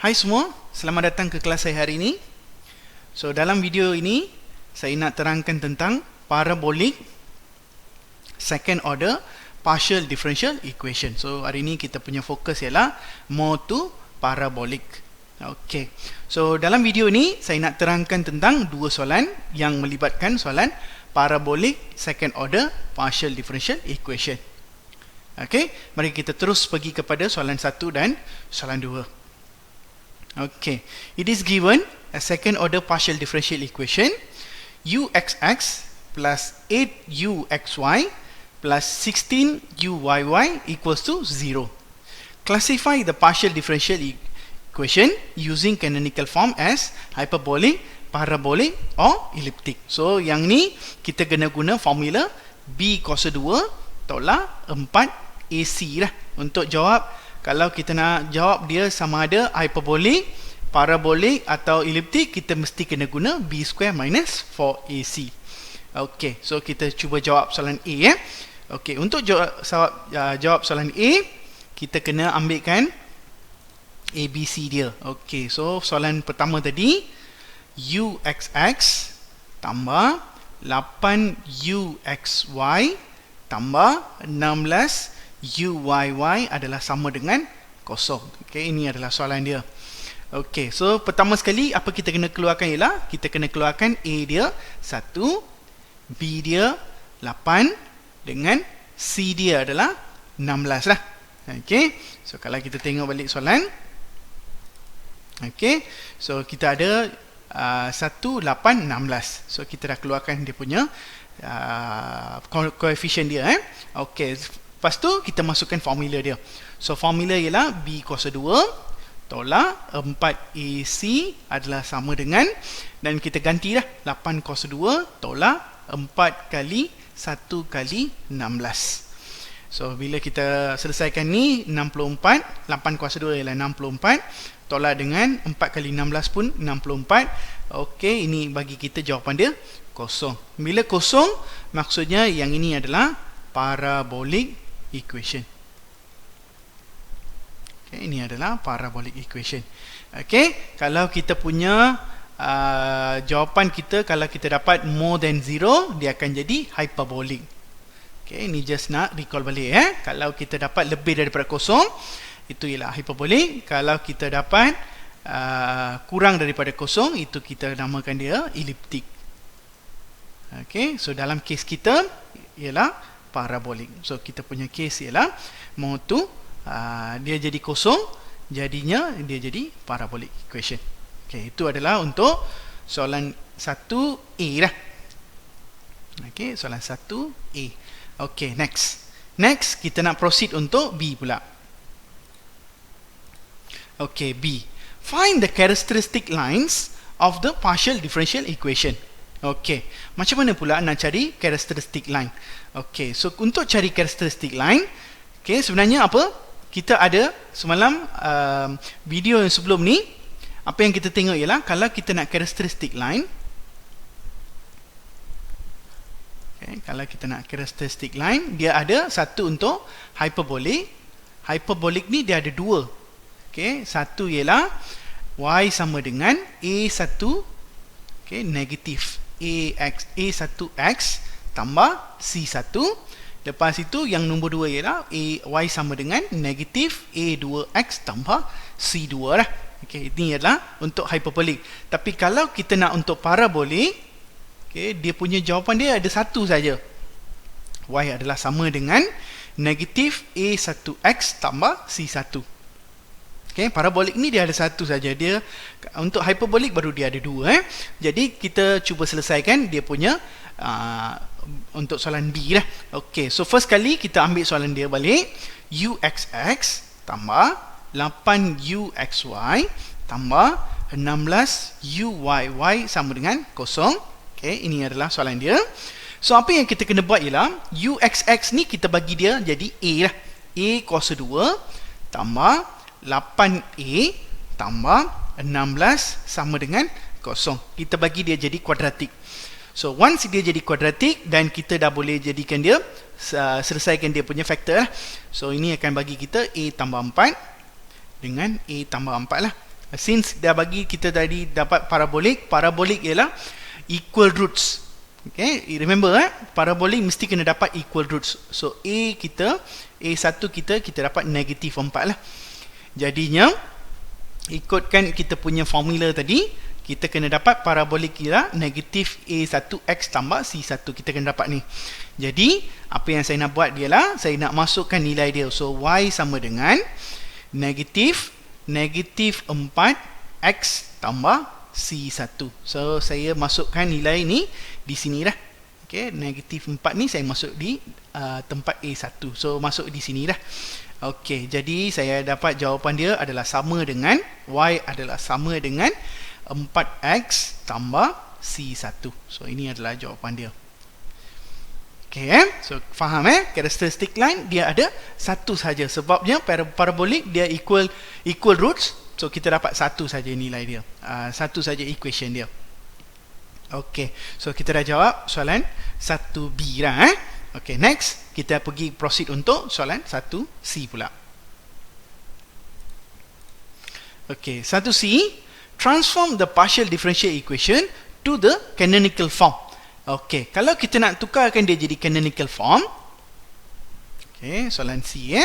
Hai semua, selamat datang ke kelas saya hari ini. So, dalam video ini saya nak terangkan tentang parabolic second order partial differential equation. So, hari ini kita punya fokus ialah more to parabolic. Okey. So, dalam video ini saya nak terangkan tentang dua soalan yang melibatkan soalan parabolic second order partial differential equation. Okey, mari kita terus pergi kepada soalan 1 dan soalan 2. Okay, it is given a second order partial differential equation uxx plus 8uxy plus 16uyy equals to 0. Classify the partial differential equation using canonical form as hyperbolic, parabolic or elliptic. So yang ni kita kena guna formula B kuasa 2 tolak 4AC lah untuk jawab. Kalau kita nak jawab dia sama ada hyperbolic, parabolic atau elliptic, kita mesti kena guna B square minus 4AC. Okey, so kita cuba jawab soalan A. Okey, untuk jawab soalan A, kita kena ambilkan ABC dia. Okey, so soalan pertama tadi, uxx tambah 8uxy tambah 16 uyy adalah sama dengan kosong. Okey, ini adalah soalan dia. Okey, so pertama sekali apa kita kena keluarkan ialah kita kena keluarkan A dia 1, B dia 8 dengan C dia adalah 16 lah. Okey, so kalau kita tengok balik soalan, okey, so kita ada 1, 8, 16. So kita dah keluarkan dia punya koefisien dia. Okey, lepas tu kita masukkan formula dia. So formula ialah B kuasa 2 tolak 4AC adalah sama dengan, dan kita gantilah 8 kuasa 2 tolak 4 kali 1 kali 16. So bila kita selesaikan ni 64, 8 kuasa 2 ialah 64 tolak dengan 4 kali 16 pun 64. Okey, ini bagi kita jawapan dia kosong. Bila kosong, maksudnya yang ini adalah parabolic equation. Okay, ini adalah parabolic equation. Okay, kalau kita punya jawapan kita, kalau kita dapat more than 0, dia akan jadi hyperbolic. Okay, ini just nak recall balik. Kalau kita dapat lebih daripada kosong, itu ialah hyperbolic. Kalau kita dapat kurang daripada kosong, itu kita namakan dia elliptic. Okay, so dalam kes kita ialah parabolic. So kita punya case ialah more to dia jadi kosong, jadinya dia jadi parabolic equation. Okay, itu adalah untuk soalan 1A lah. Okay, soalan 1A. Okay, next kita nak proceed untuk B pula. Okay, B. Find the characteristic lines of the partial differential equation. Okey, macam mana pula nak cari characteristic line? Okey, so untuk cari characteristic line, okey, sebenarnya apa? Kita ada semalam video yang sebelum ni, apa yang kita tengok ialah kalau kita nak characteristic line, okey, kalau kita nak characteristic line, dia ada satu untuk hyperbolic. Hyperbolic ni dia ada dua. Okey, satu ialah y sama dengan A1, okey, negatif A1x tambah C1. Lepas itu yang nombor 2 ialah y sama dengan negatif A2x tambah C2 lah. Okay, ini adalah untuk hyperbolic. Tapi kalau kita nak untuk parabolic, okay, dia punya jawapan dia ada satu saja. Y adalah sama dengan negatif A1x tambah C1. Okay, parabolic ni dia ada satu saja. Dia untuk hyperbolic baru dia ada dua. Jadi kita cuba selesaikan dia punya untuk soalan B lah. Okay, so first kali kita ambil soalan dia balik. uxx tambah 8uxy tambah 16uyy sama dengan kosong. Okay, ini adalah soalan dia. So apa yang kita kena buat ialah uxx ni kita bagi dia jadi A lah. A kuasa 2 tambah 8A tambah 16 sama dengan kosong. Kita bagi dia jadi kuadratik. So once dia jadi kuadratik dan kita dah boleh jadikan dia selesaikan dia punya faktor lah. So ini akan bagi kita A tambah 4 dengan A tambah 4 lah. Since dah bagi kita tadi dapat parabolik, parabolik ialah equal roots. Okay, remember parabolik mesti kena dapat equal roots. So A1 kita dapat negatif 4 lah. Jadinya ikutkan kita punya formula tadi, kita kena dapat parabolik ialah negatif A1x tambah C1. Kita kena dapat ni. Jadi apa yang saya nak buat ialah saya nak masukkan nilai dia. So y sama dengan negatif 4x tambah C1. So saya masukkan nilai ni di sini dah. Okay, negatif 4 ni saya masuk di tempat A1. So masuk di sini dah. Okey, jadi saya dapat jawapan dia adalah sama dengan y adalah sama dengan 4x tambah C1. So ini adalah jawapan dia. Okey, so faham characteristic line dia ada satu saja, sebabnya parabolik dia equal roots. So kita dapat satu saja nilai dia, satu saja equation dia. Okey, so kita dah jawab soalan 1B dah. Okey, next kita pergi proceed untuk soalan 1C pula. Okey, 1C, transform the partial differential equation to the canonical form. Okey, kalau kita nak tukarkan dia jadi canonical form, okey, soalan C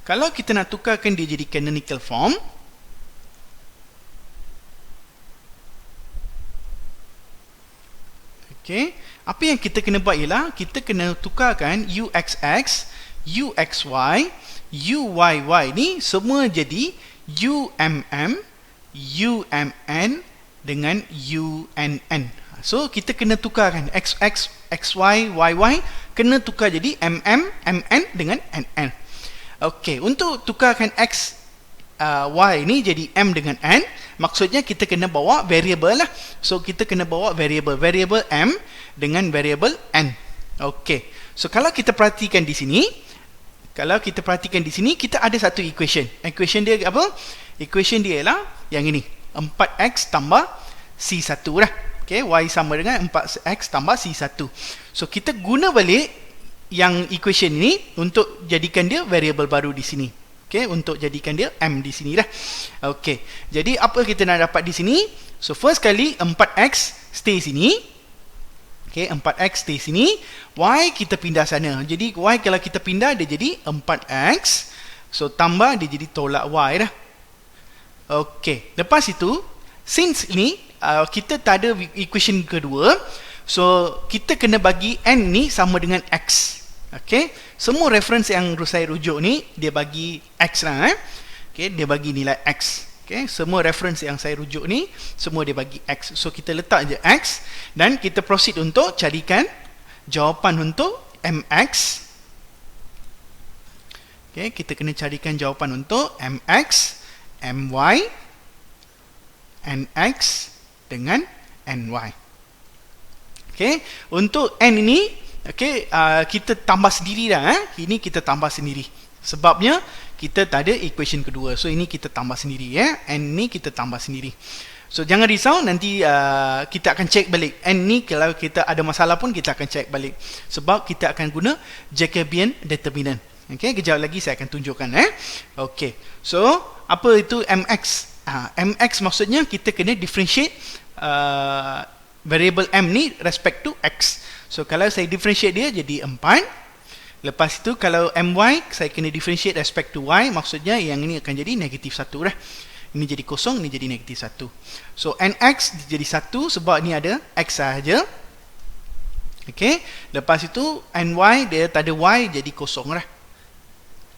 kalau kita nak tukarkan dia jadi canonical form, okey, apa yang kita kena buat ialah kita kena tukarkan uxx, uxy, uyy ni semua jadi umn, umn dengan unn. So kita kena tukarkan xx, xy, yy kena tukar jadi mn dengan nn. Okey, untuk tukarkan x y ni jadi m dengan n, maksudnya kita kena bawa variable lah. So kita kena bawa variable m dengan variable n. Okey, so kalau kita perhatikan di sini, kita ada satu equation. Equation dia apa? Equation dia ialah yang ini, 4x tambah c1 lah. Okey, y sama dengan 4x tambah c1. So kita guna balik yang equation ini untuk jadikan dia variable baru di sini. Okay, untuk jadikan dia m di sini dah. Okey, jadi apa kita nak dapat di sini? So first kali 4x stay sini. Okey, 4x stay sini. Y kita pindah sana. Jadi y kalau kita pindah dia jadi 4x. So tambah dia jadi tolak y dah. Okey, lepas itu since ini kita tak ada equation kedua, so kita kena bagi n ni sama dengan x. Okey, semua reference yang saya rujuk ni dia bagi x lah. Okey, dia bagi nilai x. Okey, semua reference yang saya rujuk ni semua dia bagi x. So kita letak je x dan kita proceed untuk carikan jawapan untuk mx. Okey, kita kena carikan jawapan untuk mx, my, nx dengan ny. Okey, untuk n ini kita tambah sendiri dah. Ini kita tambah sendiri. Sebabnya kita tak ada equation kedua. So ini kita tambah sendiri n ni kita tambah sendiri. So jangan risau, nanti kita akan check balik. N ni kalau kita ada masalah pun kita akan check balik. Sebab kita akan guna Jacobian determinant. Okey, kejap lagi saya akan tunjukkan Okey. So apa itu mx? Mx maksudnya kita kena differentiate variable m ni respect to x. So kalau saya differentiate dia jadi 4. Lepas itu kalau my saya kena differentiate respect to y, maksudnya yang ini akan jadi negatif 1 dah. Ini jadi kosong, ini jadi negatif 1. So nx jadi 1 sebab ni ada x sahaja. Okey, lepas itu ny dia tak ada y jadi kosong dah.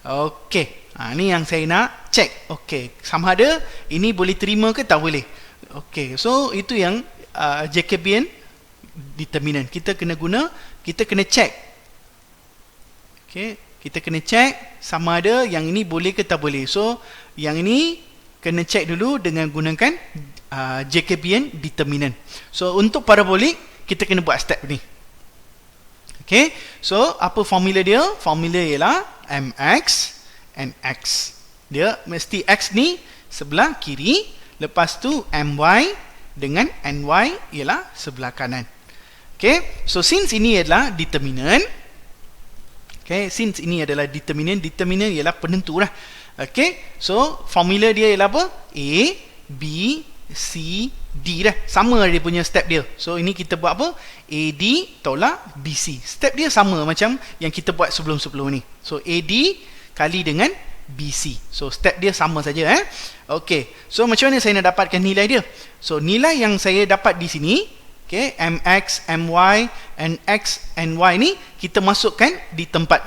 Okey, ni yang saya nak check. Okey, sama ada ini boleh terima ke tak boleh. Okey, so itu yang Jacobian determinant. Kita kena guna, kita kena check. Okey, kita kena check sama ada yang ini boleh ke tak boleh. So yang ini kena check dulu dengan gunakan Jacobian determinant. So untuk parabolik kita kena buat step ni. Okey, so apa formula dia? Formula ialah mx nx. Dia mesti x ni sebelah kiri, lepas tu my dengan ny ialah sebelah kanan. Okay, so since ini adalah determinant, determinant ialah penentu lah. Okay, so formula dia ialah apa? A B, C, D dah. Sama dia punya step dia. So ini kita buat apa? AD tolak BC. Step dia sama macam yang kita buat sebelum-sebelum ni. So AD kali dengan BC. So step dia sama saja Okey. So macam mana saya nak dapatkan nilai dia? So nilai yang saya dapat di sini, okey, MX, MY, NX, NY ni kita masukkan di tempat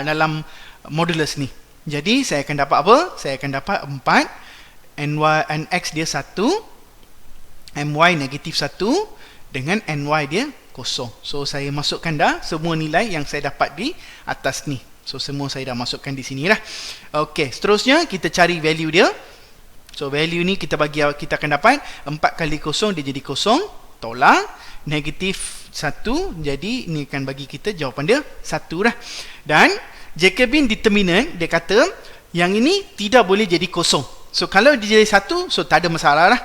dalam modulus ni. Jadi saya akan dapat apa? Saya akan dapat 4. NX dia 1, MY negatif 1 dengan NY dia kosong. So saya masukkan dah semua nilai yang saya dapat di atas ni. So semua saya dah masukkan di sini dah. Okey, seterusnya kita cari value dia. So value ni kita akan dapat 4 kali kosong dia jadi kosong, tolak negatif 1, jadi ni akan bagi kita jawapan dia 1 dah. Dan Jacobian determinant dia kata yang ini tidak boleh jadi kosong. So kalau dia jadi 1, so tak ada masalah lah.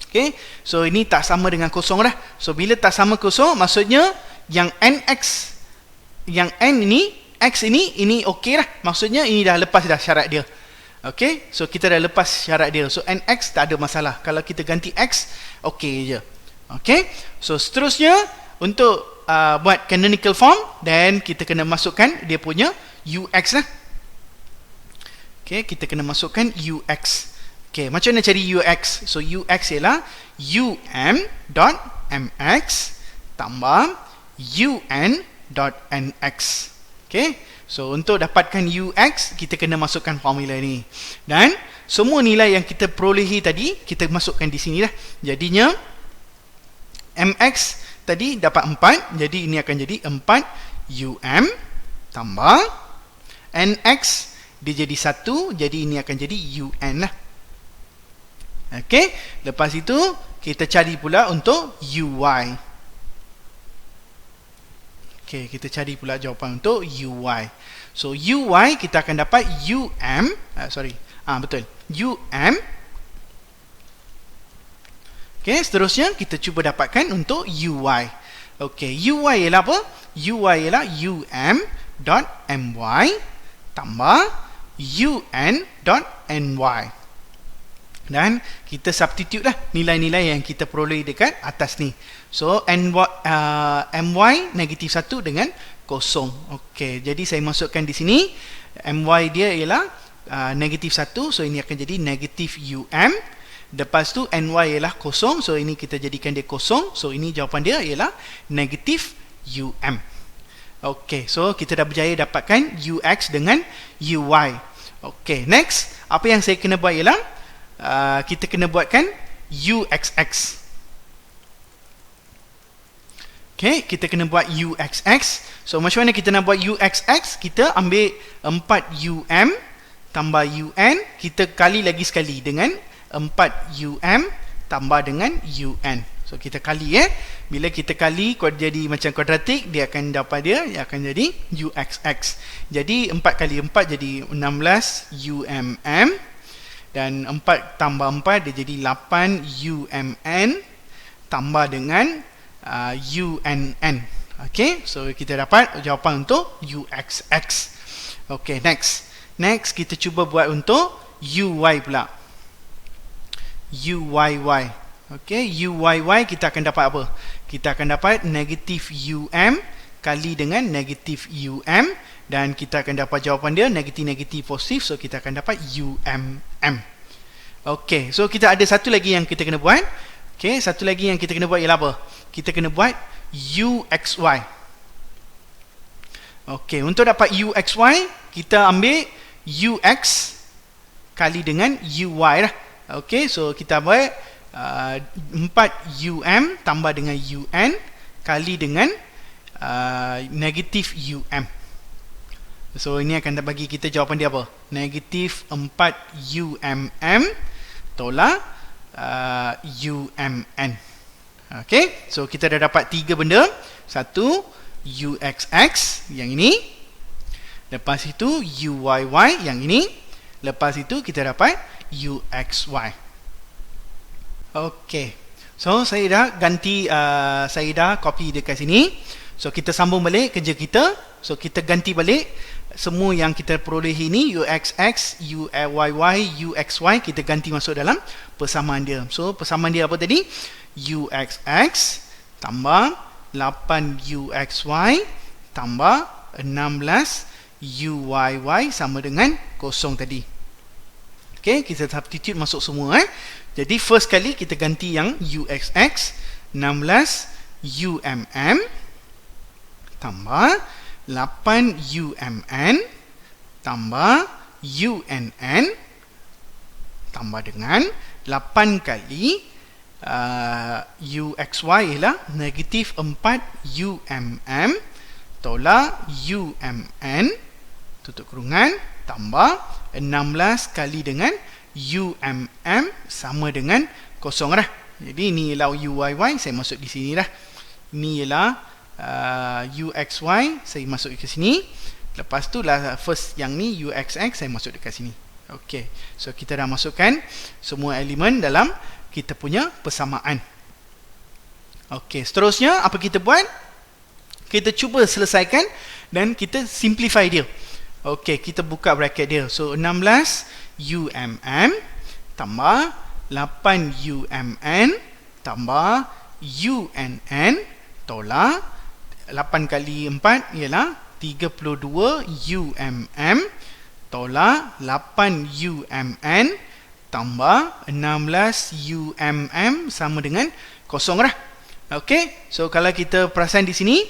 Okay, so ini tak sama dengan kosong dah. So bila tak sama kosong, maksudnya yang NX, yang N ini, X ini okey lah. Maksudnya ini dah lepas dah syarat dia. Okay, so kita dah lepas syarat dia. So NX tak ada masalah. Kalau kita ganti X, okey je. Okay, so seterusnya untuk buat canonical form, then kita kena masukkan dia punya UX lah. Okay, kita kena masukkan UX. Okay, macam mana cari UX? So UX ialah UM.MX tambah UN.NX. Okay, so untuk dapatkan UX, kita kena masukkan formula ni. Dan semua nilai yang kita perolehi tadi, kita masukkan di sini lah. Jadinya MX tadi dapat 4, jadi ini akan jadi 4 UM tambah NX dia jadi 1, jadi ini akan jadi UN lah. Okey, lepas itu kita cari pula untuk UY. Okey, kita cari pula jawapan untuk UY. So UY kita akan dapat betul, UM. Okey, seterusnya kita cuba dapatkan untuk UY. Okey, UY ialah apa? UY ialah UM.MY tambah UN.NY. Dan kita substitute lah nilai-nilai yang kita peroleh dekat atas ni. So MY negatif 1 dengan kosong. Okey, jadi saya masukkan di sini. MY dia ialah negatif 1, so ini akan jadi negatif UM. Lepas tu NY ialah kosong, so ini kita jadikan dia kosong. So ini jawapan dia ialah negatif UM. Okey, so kita dah berjaya dapatkan UX dengan UY. Okey, next, apa yang saya kena buat ialah kita kena buatkan UXX. Okey, kita kena buat UXX. So macam mana kita nak buat UXX? Kita ambil 4UM tambah UN, kita kali lagi sekali dengan 4UM tambah dengan UN. So kita kali bila kita kali jadi macam kuadratik, dia akan dapat dia akan jadi UXX. Jadi 4 kali 4 jadi 16 UMM, dan 4 tambah 4 dia jadi 8 UMN tambah dengan UNN. Okey, so kita dapat jawapan untuk UXX. Okey, next kita cuba buat untuk UY pula. UYY. Okey, UYY kita akan dapat apa? Kita akan dapat negatif UM kali dengan negatif UM, dan kita akan dapat jawapan dia negatif positif, so kita akan dapat UMM. Okey, so kita ada satu lagi yang kita kena buat. Okey, satu lagi yang kita kena buat ialah apa? Kita kena buat UXY. Okey, untuk dapat UXY, kita ambil UX kali dengan UY lah. Okey, so kita buat 4UM tambah dengan UN kali dengan negatif UM. So ini akan bagi kita jawapan dia apa? Negatif 4UMM tolak UMN. Okay, so kita dah dapat 3 benda. Satu, UXX yang ini. Lepas itu UYY yang ini. Lepas itu kita dapat UXY. Okey, so saya dah ganti, saya dah copy dekat sini. So kita sambung balik kerja kita. So kita ganti balik semua yang kita peroleh ini, uxx, uyy, uxy, kita ganti masuk dalam persamaan dia. So persamaan dia apa tadi? Uxx tambah 8uxy tambah 16uyy sama dengan 0 tadi. Okay, kita substitute masuk semua. Jadi first kali kita ganti yang uxx 16umm tambah 8umn tambah unn tambah dengan 8 kali uxy ialah negatif 4umm tolak umn tutup kurungan tambah 16 kali dengan umm sama dengan 0 dah. Jadi ini ialah uyy, saya masuk di sini dah. Ini ialah uxy, saya masuk ke sini. Lepas tu lah first yang ni uxx, saya masuk dekat sini. Okey, so kita dah masukkan semua elemen dalam kita punya persamaan. Okey, seterusnya apa kita buat? Kita cuba selesaikan dan kita simplify dia. Okey, kita buka bracket dia. So 16umm tambah 8umn tambah unn tolak 8 kali 4 ialah 32umm tolak 8umn tambah 16umm sama dengan 0 lah. Okey, so kalau kita perasan di sini,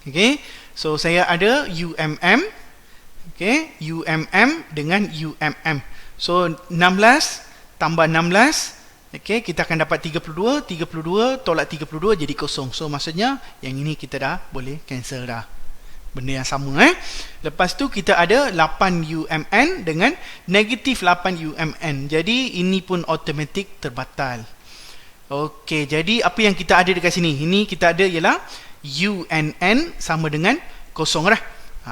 okey, so saya ada umm, okey, umm dengan umm. So 16 tambah 16, okey, kita akan dapat 32, 32 tolak 32 jadi 0. So maksudnya yang ini kita dah boleh cancel dah. Benda yang sama. Lepas tu kita ada 8umn dengan negatif 8umn. Jadi ini pun automatik terbatal. Okey, jadi apa yang kita ada dekat sini? Ini kita ada ialah unn sama dengan 0 dah.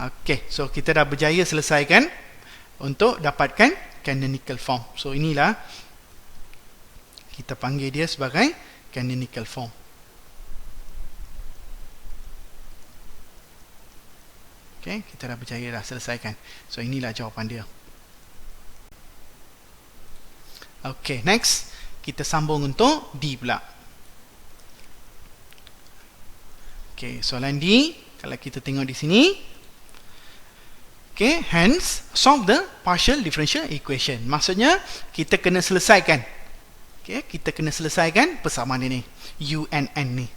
Okey, so kita dah berjaya selesaikan untuk dapatkan canonical form. So inilah kita panggil dia sebagai canonical form. Okay, kita dah berjaya dah selesaikan. So inilah jawapan dia. Okay, next kita sambung untuk D pula. Okay, soalan D, kalau kita tengok di sini, okay, hence solve the partial differential equation. Maksudnya kita kena selesaikan. Okay, kita kena selesaikan persamaan ini, unn ni.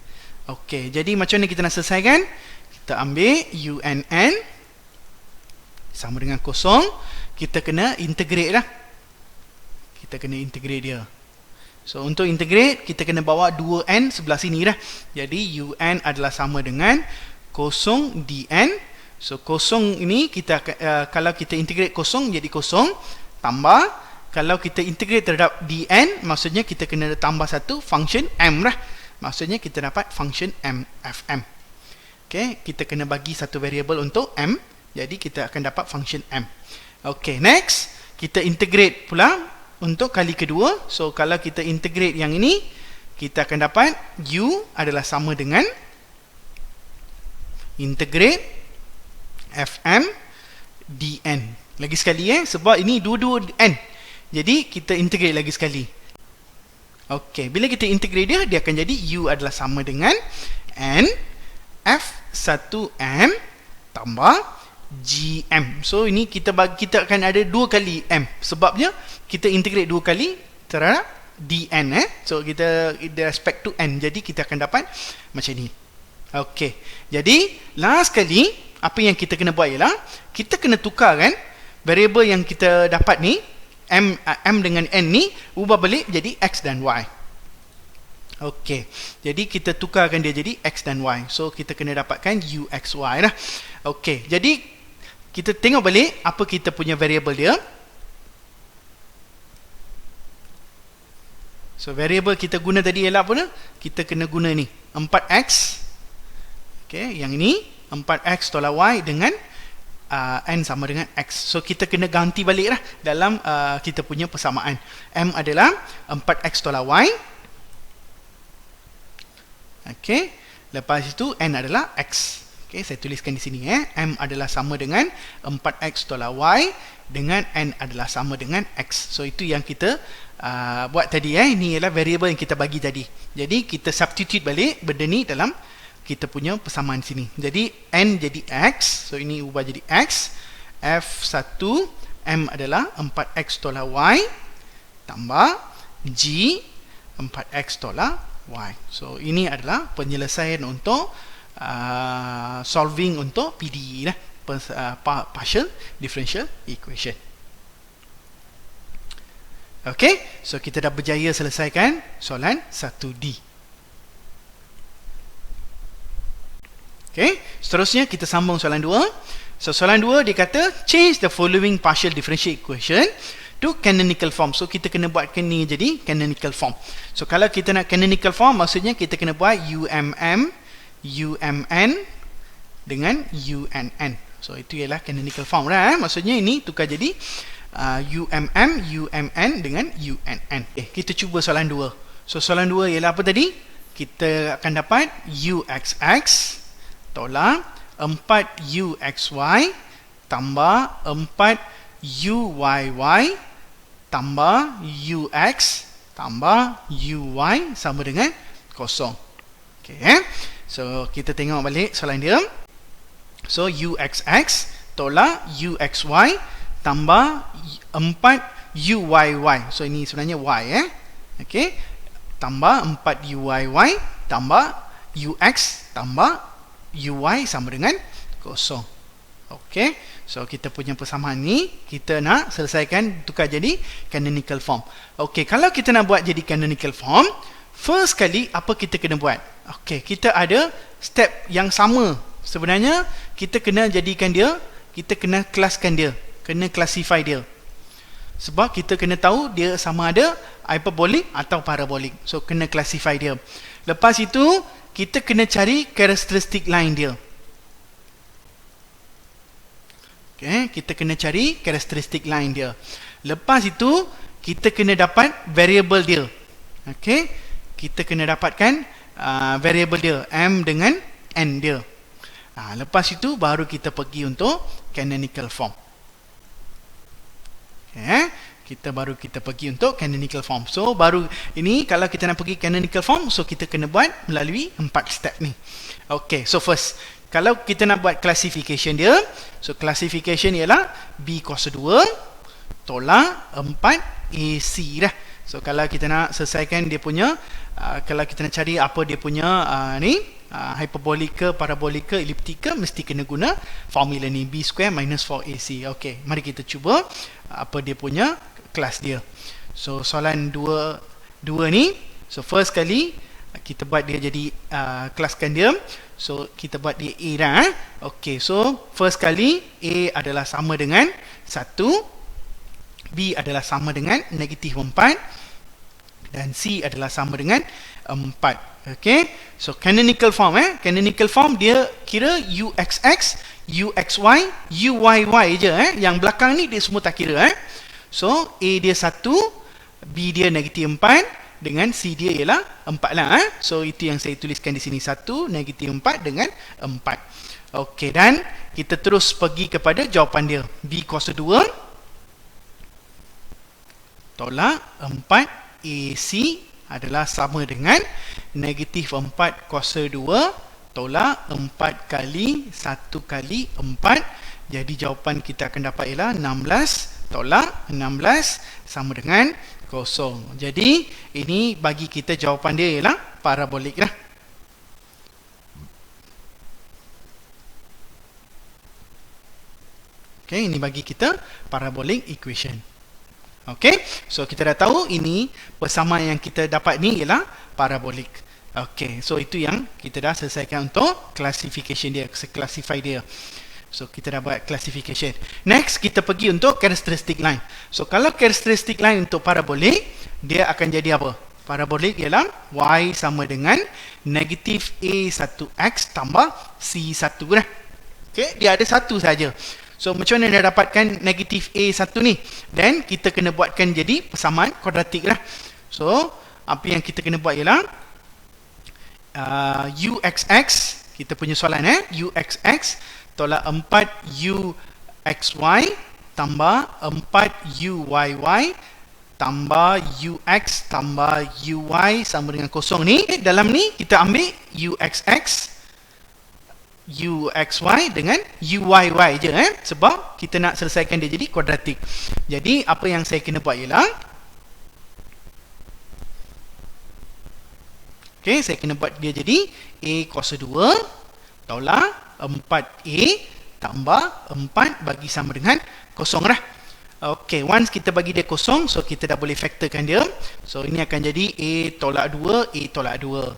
Okay, jadi macam mana kita nak selesaikan? Kita ambil unn sama dengan 0. Kita kena integrate lah. Kita kena integrate dia. So untuk integrate, kita kena bawa 2n sebelah sini dah. Jadi un adalah sama dengan 0 dn. So 0 ini kita kalau kita integrate 0 jadi 0 tambah, kalau kita integrate terhadap dn, maksudnya kita kena tambah satu function m lah. Maksudnya kita dapat function m fm. Okay, kita kena bagi satu variable untuk m, jadi kita akan dapat function m. Okay, next kita integrate pula untuk kali kedua. So kalau kita integrate yang ini, kita akan dapat u adalah sama dengan integrate fm dn. Lagi sekali sebab ini dua-dua n, jadi kita integrate lagi sekali. Okay, bila kita integrate dia, dia akan jadi u adalah sama dengan n f1m tambah gm. So ini kita akan ada 2 kali m, sebabnya kita integrate 2 kali terhadap dn. So kita with respect to n, jadi kita akan dapat macam ni. Okey, jadi last kali apa yang kita kena buat ialah kita kena tukarkan variable yang kita dapat ni, m dengan n ni, ubah balik jadi x dan y. Okey, jadi kita tukarkan dia jadi x dan y. So kita kena dapatkan uxy lah. Okey, jadi kita tengok balik apa kita punya variable dia. So variable kita guna tadi ialah apa? Kita kena guna ni 4x. Okey, yang ini 4x tolak y dengan n sama dengan x. So kita kena ganti balik lah dalam kita punya persamaan. M adalah 4x tolak y. Okey, lepas itu n adalah x. Okay, saya tuliskan di sini. M adalah sama dengan 4X tolak Y dengan N adalah sama dengan X. So, itu yang kita buat tadi. Ini ialah variable yang kita bagi tadi. Jadi, kita substitute balik benda ni dalam kita punya persamaan sini. Jadi, N jadi X. So, ini ubah jadi X. F1, M adalah 4X tolak Y tambah G 4X tolak Y. So, ini adalah penyelesaian untuk solving untuk PDE lah, partial differential equation. Okay, so kita dah berjaya selesaikan soalan 1D. Okay, seterusnya kita sambung soalan 2. So soalan 2 dia kata change the following partial differential equation to canonical form. So kita kena buatkan ni jadi canonical form. So kalau kita nak canonical form, maksudnya kita kena buat UMM UMN dengan UNN. So itu ialah canonical form lah. Maksudnya ini tukar jadi UMM UMN dengan UNN. Kita cuba soalan 2. So soalan 2 ialah apa tadi? Kita akan dapat UXX tolak 4UXY tambah 4UYY tambah UX tambah UY sama dengan 0. Okay. So, kita tengok balik soalan dia. So, UXX tolak UXY tambah 4UYY. So, ini sebenarnya Y. Okay. Tambah 4UYY tambah UX tambah UY sama dengan 0. Okay. So, kita punya persamaan ni, kita nak selesaikan tukar jadi canonical form. Okay. Kalau kita nak buat jadi canonical form, first kali apa kita kena buat? Okey, kita ada step yang sama. Sebenarnya kita kena jadikan dia, kita kena kelaskan dia, kena classify dia. Sebab kita kena tahu dia sama ada hyperbolik atau parabolik. So kena classify dia. Lepas itu kita kena cari characteristic line dia. Okey, kita kena cari characteristic line dia. Lepas itu kita kena dapat variable dia. Okey, kita kena dapatkan variable dia, M dengan N dia. Lepas itu baru kita pergi untuk canonical form. Okay. Kita pergi untuk canonical form. So baru ini kalau kita nak pergi canonical form, so kita kena buat melalui 4 step ni. Okay, so first, kalau kita nak buat classification dia, so classification ialah B kuasa 2 tolak 4AC dah. So kalau kita nak selesaikan dia punya kalau kita nak cari apa dia punya hyperbolik ke, parabolik ke, elliptik ke, mesti kena guna formula ni, B square minus 4AC. Okey, mari kita cuba apa dia punya kelas dia. So soalan 2 ni, so first kali kita buat dia jadi kelaskan dia. So kita buat dia A dah. Okey, so first kali A adalah sama dengan 1, B adalah sama dengan negatif 4 dan C adalah sama dengan 4. Okay, so canonical form canonical form dia kira UXX, UXY, UYY je yang belakang ni dia semua tak kira So A dia 1, B dia negatif 4 dengan C dia ialah 4 lah So itu yang saya tuliskan di sini, 1, negatif 4 dengan 4. Okay, dan kita terus pergi kepada jawapan dia, B kuasa 2 tolak 4 AC adalah sama dengan negatif 4 kuasa 2 tolak 4 kali 1 kali 4. Jadi jawapan kita akan dapat ialah 16 tolak 16 sama dengan 0. Jadi ini bagi kita jawapan dia ialah parabolik lah. Okay, ini bagi kita parabolic equation. Okay, so kita dah tahu ini persamaan yang kita dapat ni ialah parabolik. Okay, so itu yang kita dah selesaikan untuk classification dia, classify dia. So kita dah buat classification. Next kita pergi untuk characteristic line. So kalau characteristic line untuk parabolik, dia akan jadi apa? Parabolik ialah y sama dengan negatif A1x tambah C1 lah. Okay, dia ada satu saja. So macam mana dia dapatkan negatif A1 ni? Dan kita kena buatkan jadi persamaan kuadratik lah. So apa yang kita kena buat ialah UXX Kita punya soalan UXX tolak 4UXY tambah 4UYY tambah UX tambah UY sama dengan kosong ni. Dalam ni kita ambil UXX UXY dengan UYY je sebab kita nak selesaikan dia jadi kuadratik. Jadi apa yang saya kena buat ialah saya kena buat dia jadi A kuasa 2 tolak 4A tambah 4 bagi sama dengan kosong lah. Once kita bagi dia kosong, so kita dah boleh factorkan dia. So ini akan jadi A tolak 2, A tolak 2.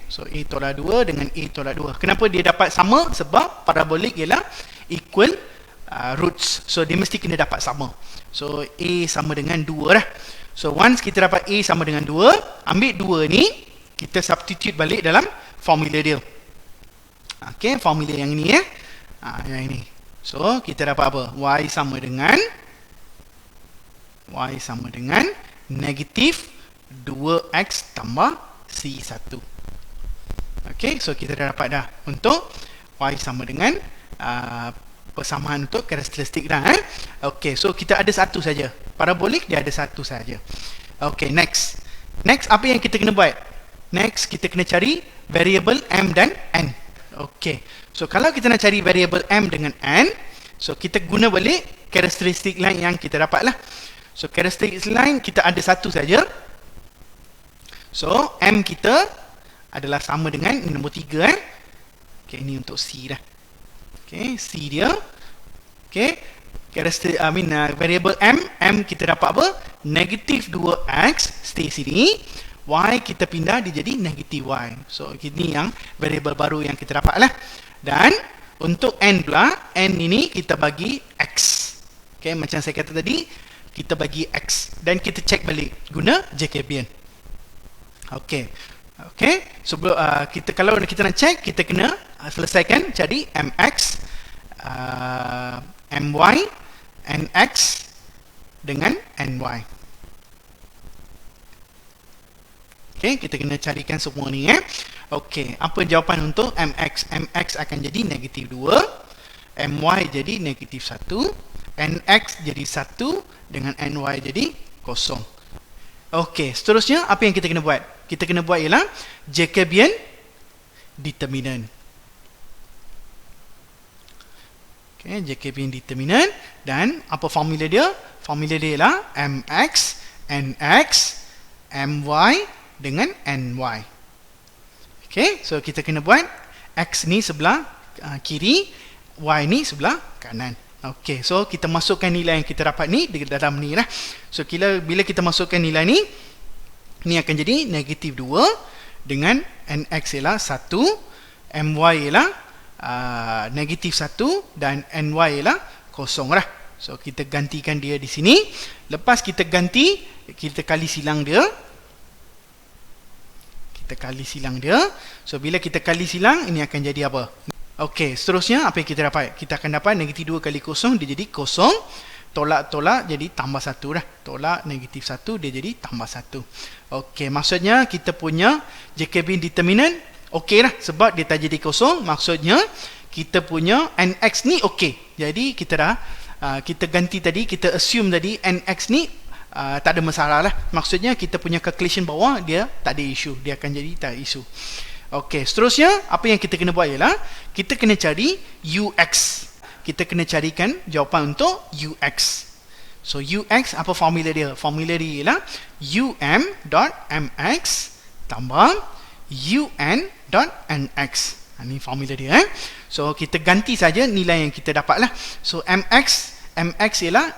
So A tolak 2 dengan A tolak 2. Kenapa dia dapat sama? Sebab parabolik ialah equal roots. So dia mesti kena dapat sama. So A sama dengan 2 lah. So once kita dapat A sama dengan 2, ambil 2 ni, kita substitute balik dalam formula dia. Formula yang ini yang ini. So kita dapat apa? Y sama dengan negatif 2x tambah C1. So kita dah dapat dah untuk Y sama dengan persamaan untuk karakteristik dah. So kita ada satu saja. Parabolik dia ada satu saja. Next apa yang kita kena buat? Next kita kena cari variable M dan N. So kalau kita nak cari variable M dengan N, so kita guna balik karakteristik line yang kita dapat lah. So karakteristik line kita ada satu saja. So M kita adalah sama dengan nombor 3 ini untuk C dah. C dia. Karakteristik variable M kita dapat apa? Negatif 2x stay sini. Y kita pindah dia jadi negatif Y. So ini yang variable baru yang kita dapat lah. Dan untuk N pula, N ini kita bagi X. Macam saya kata tadi, kita bagi X. Dan kita cek balik guna Jacobian. Sebelum kita, kalau kita nak cek, kita kena selesaikan cari MX, MY, NX dengan NY. Kita kena carikan semua ni apa jawapan untuk MX? MX akan jadi negatif 2, MY jadi negatif 1, NX jadi 1 dengan NY jadi kosong. Seterusnya apa yang kita kena buat? Kita kena buat ialah Jacobian determinant. Jacobian determinant. Dan apa formula dia? Formula dia ialah MX, NX, MY dengan NY. So kita kena buat X ni sebelah kiri, Y ni sebelah kanan. So kita masukkan nilai yang kita dapat ni di dalam ni lah. So bila kita masukkan nilai ni, ni akan jadi negatif 2 dengan NX ialah 1, MY ialah negatif 1 dan NY ialah kosong lah. So kita gantikan dia di sini. Lepas kita ganti, kita kali silang dia. So bila kita kali silang, ini akan jadi apa? Seterusnya apa yang kita dapat? Kita akan dapat negatif 2 kali kosong, dia jadi kosong. Tolak jadi tambah 1 dah. Tolak negatif 1, dia jadi tambah 1. Maksudnya kita punya Jacobian determinant lah, sebab dia tak jadi kosong. Maksudnya kita punya NX ni jadi kita dah kita ganti tadi, kita assume tadi NX ni tak ada masalah lah. Maksudnya kita punya calculation bawah dia tak ada isu, dia akan jadi tak ada isu. Seterusnya apa yang kita kena buat ialah kita kena cari UX. Kita kena carikan jawapan untuk UX. So UX apa formula dia? Formula dia ialah UM.MX tambah UN.NX. Ini formula dia. So kita ganti saja nilai yang kita dapat lah. So MX ialah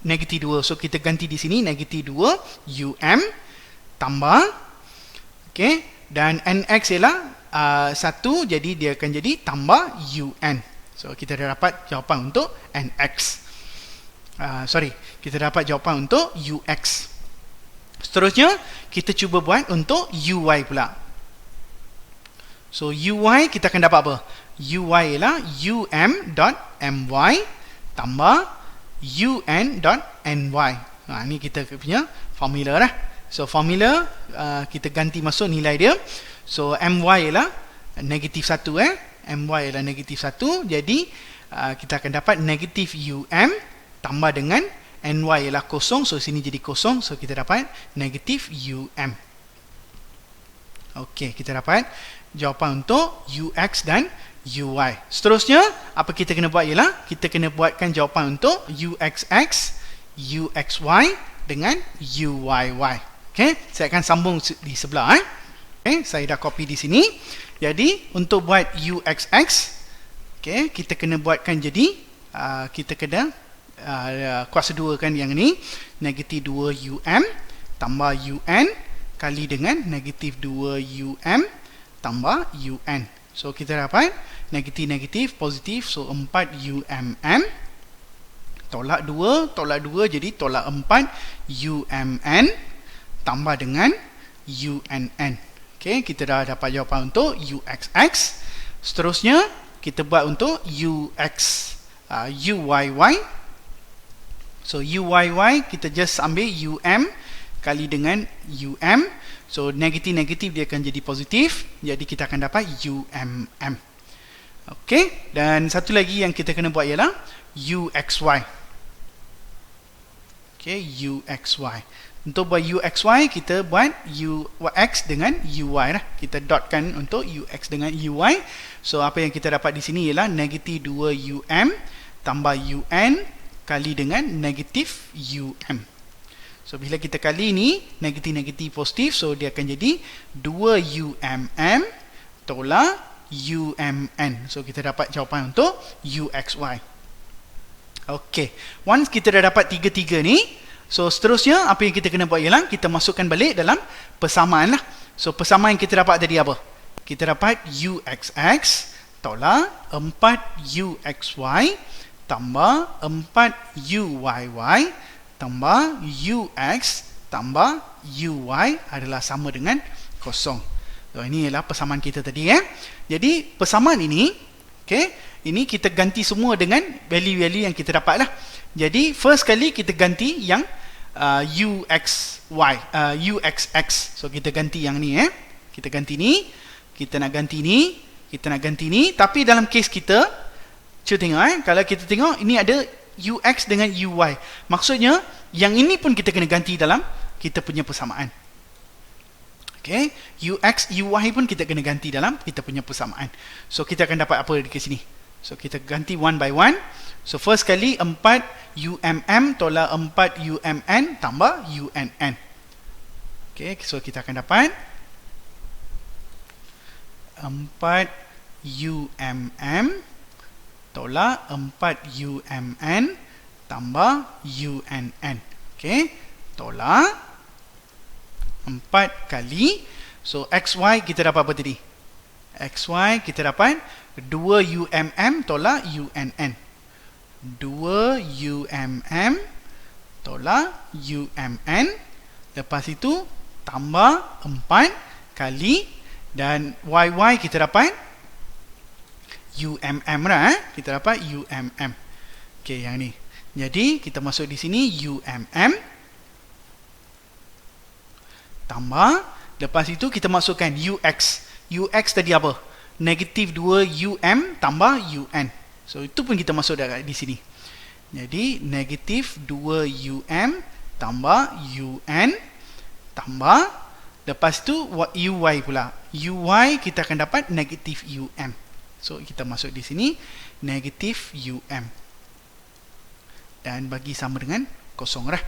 negatif 2. So kita ganti di sini negatif 2 UM tambah dan NX ialah 1, jadi dia akan jadi tambah UN. So kita dah dapat jawapan untuk NX. Kita dapat jawapan untuk UX. Seterusnya kita cuba buat untuk UY pula. So UY kita akan dapat apa? UY ialah UM.MY tambah UN.NY. Ini kita punya formula lah. So formula kita ganti masuk nilai dia. So MY ialah negatif 1 my adalah negatif 1, jadi kita akan dapat negatif tambah dengan ny ialah kosong, so sini jadi kosong, so kita dapat negatif Okey, kita dapat jawapan untuk ux dan uy. Seterusnya, apa kita kena buat ialah kita kena buatkan jawapan untuk uxx, uxy dengan uyy. Okey, saya akan sambung di sebelah. Okey, saya dah copy di sini. Jadi, untuk buat uxx, okey, kita kena buatkan jadi kita kena kuasa 2 kan yang ni, negatif 2 tambah un kali dengan negatif 2 tambah un. So kita dapat negatif positif, so 4 tolak 2 jadi tolak 4 tambah dengan unn. Okey, kita dah dapat jawapan untuk uxx. Seterusnya kita buat untuk uyy. So uyy kita just ambil kali dengan so negatif dia akan jadi positif, jadi kita akan dapat umm. Okey, dan satu lagi yang kita kena buat ialah uxy. Okey, uxy. Untuk buat uxy, kita buat ux dengan uy lah. Kita dotkan untuk ux dengan uy. So apa yang kita dapat di sini ialah negatif 2 tambah un kali dengan negatif So bila kita kali ni negatif positif, so dia akan jadi 2 tolak umn. So kita dapat jawapan untuk uxy. Okey, once kita dah dapat tiga-tiga ni, so seterusnya apa yang kita kena buat ialah kita masukkan balik dalam persamaan lah. So persamaan yang kita dapat tadi apa? Kita dapat uxx tolak 4uxy tambah 4uyy tambah ux tambah uy adalah sama dengan kosong. So ini ialah persamaan kita tadi Jadi persamaan ini, okay, ini kita ganti semua dengan value-value yang kita dapat lah. Jadi first kali kita ganti yang uxx. So kita ganti yang ni kita ganti ni, kita nak ganti ni, kita nak ganti ni. Tapi dalam kes kita, cuba tengok kalau kita tengok ini ada ux dengan uy, maksudnya yang ini pun kita kena ganti dalam kita punya persamaan. Okay, ux, uy pun kita kena ganti dalam kita punya persamaan. So kita akan dapat apa di sini? So kita ganti one by one. So first kali 4 tolak 4 umn tambah unn. Okay, so kita akan dapat 4 tolak 4 umn tambah unn. Okay, tolak 4 kali, so xy kita dapat apa tadi? Xy kita dapat 2 tolak unn. 2 tolak umn. Lepas itu tambah 4 kali, dan yy kita dapat umm kita dapat umm. Okey, yang ni. Jadi kita masuk di sini umm tambah, lepas itu kita masukkan ux. Ux tadi apa? Negatif 2 tambah un. So itu pun kita masuk di sini. Jadi negatif 2 tambah un tambah, lepas itu uy pula. Uy kita akan dapat negatif So kita masuk di sini negatif dan bagi sama dengan kosong lah.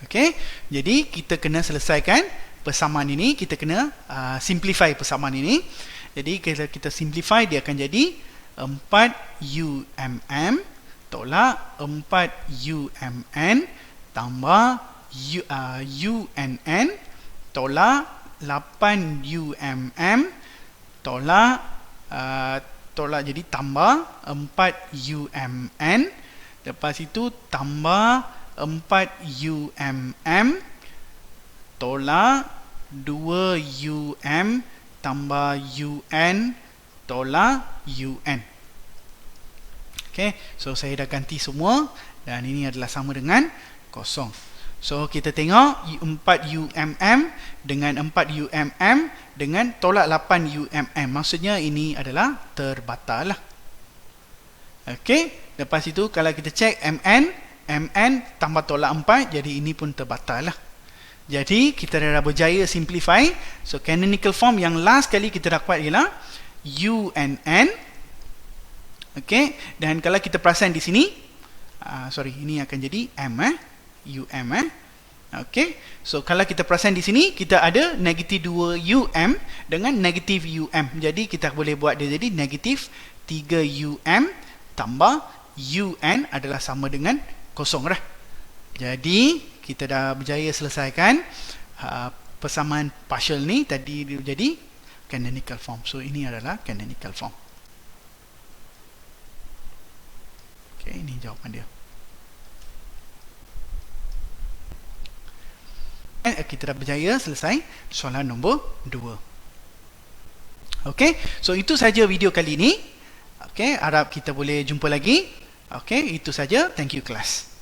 Okey, jadi kita kena selesaikan persamaan ini, kita kena simplify persamaan ini. Jadi kalau kita simplify, dia akan jadi 4 tolak 4 tambah unn tolak 8 tolak jadi tambah 4 lepas itu tambah 4 tolak 2 tambah un tolak un. Okay, so saya dah ganti semua dan ini adalah sama dengan kosong. So kita tengok 4 UMM dengan 4 UMM dengan tolak 8 UMM. Maksudnya ini adalah terbatal lah. Okey, lepas itu kalau kita cek MN tambah tolak 4, jadi ini pun terbatal lah. Jadi kita dah berjaya simplify. So canonical form yang last kali kita dapat ialah UNN. Okey, dan kalau kita perasan di sini, ini akan jadi UM. Okey, so kalau kita perasan di sini, kita ada negatif 2 UM dengan negatif UM. Jadi kita boleh buat dia jadi negatif 3 UM tambah UN adalah sama dengan kosong dah. Jadi kita dah berjaya selesaikan persamaan partial ni tadi dia jadi canonical form. So ini adalah canonical form. Okey, ini jawapan dia. Kita dah berjaya selesai soalan nombor 2. Okey, so itu saja video kali ini. Okey, harap kita boleh jumpa lagi. Okey, itu saja. Thank you class.